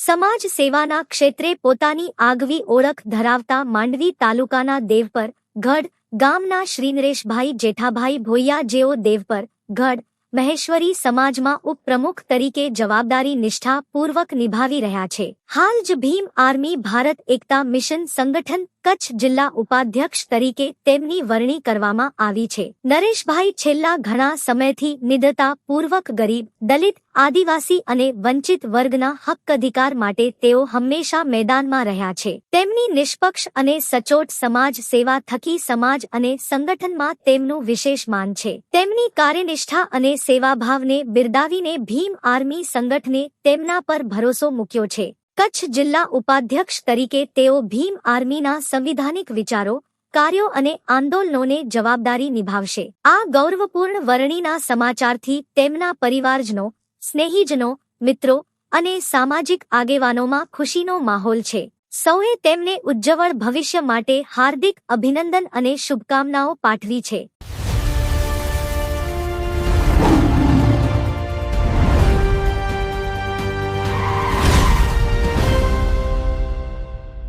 સમાજ સેવાના ક્ષેત્રે પોતાની આગવી ઓળખ ધરાવતા માંડવી તાલુકાના દેવપર ગઢ ગામના શ્રીનરેશભાઈ જેઠાભાઈ ભોઈયા જેઓ દેવપર ગઢ મહેશ્વરી સમાજમાં ઉપપ્રમુખ તરીકે જવાબદારી નિષ્ઠાપૂર્વક નિભાવી રહ્યા છે. હાલ જ ભીમ આર્મી ભારત એકતા મિશન સંગઠન કચ્છ જિલ્લા ઉપાધ્યક્ષ તરીકે તેમની વરણી કરવામાં આવી છે. નરેશભાઈ છેલ્લા ઘણા સમયથી નિડરતાપૂર્વક ગરીબ, દલિત, આદિવાસી અને વંચિત વર્ગના હક અધિકાર માટે તેઓ હંમેશા મેદાનમાં રહ્યા છે. તેમની નિષ્પક્ષ અને સચોટ સમાજ સેવા થકી સમાજ અને સંગઠનમાં તેમનું વિશેષ માન છે. તેમની કાર્યનિષ્ઠા અને સેવાભાવને બિરદાવીને ભીમ આર્મી સંગઠને તેમના પર ભરોસો મૂક્યો છે. કચ્છ જિલ્લા ઉપાધ્યક્ષ તરીકે તેઓ ભીમ આર્મીના સંવિધાનિક વિચારો, કાર્યો અને આંદોલનોને જવાબદારી નિભાવશે. આ ગૌરવપૂર્ણ વરણીના સમાચારથી તેમના પરિવારજનો, સ્નેહીજનો, મિત્રો અને સામાજિક આગેવાનોમાં ખુશીનો માહોલ છે. સૌએ તેમને ઉજ્જવળ ભવિષ્ય માટે હાર્દિક અભિનંદન અને શુભકામનાઓ પાઠવી છે.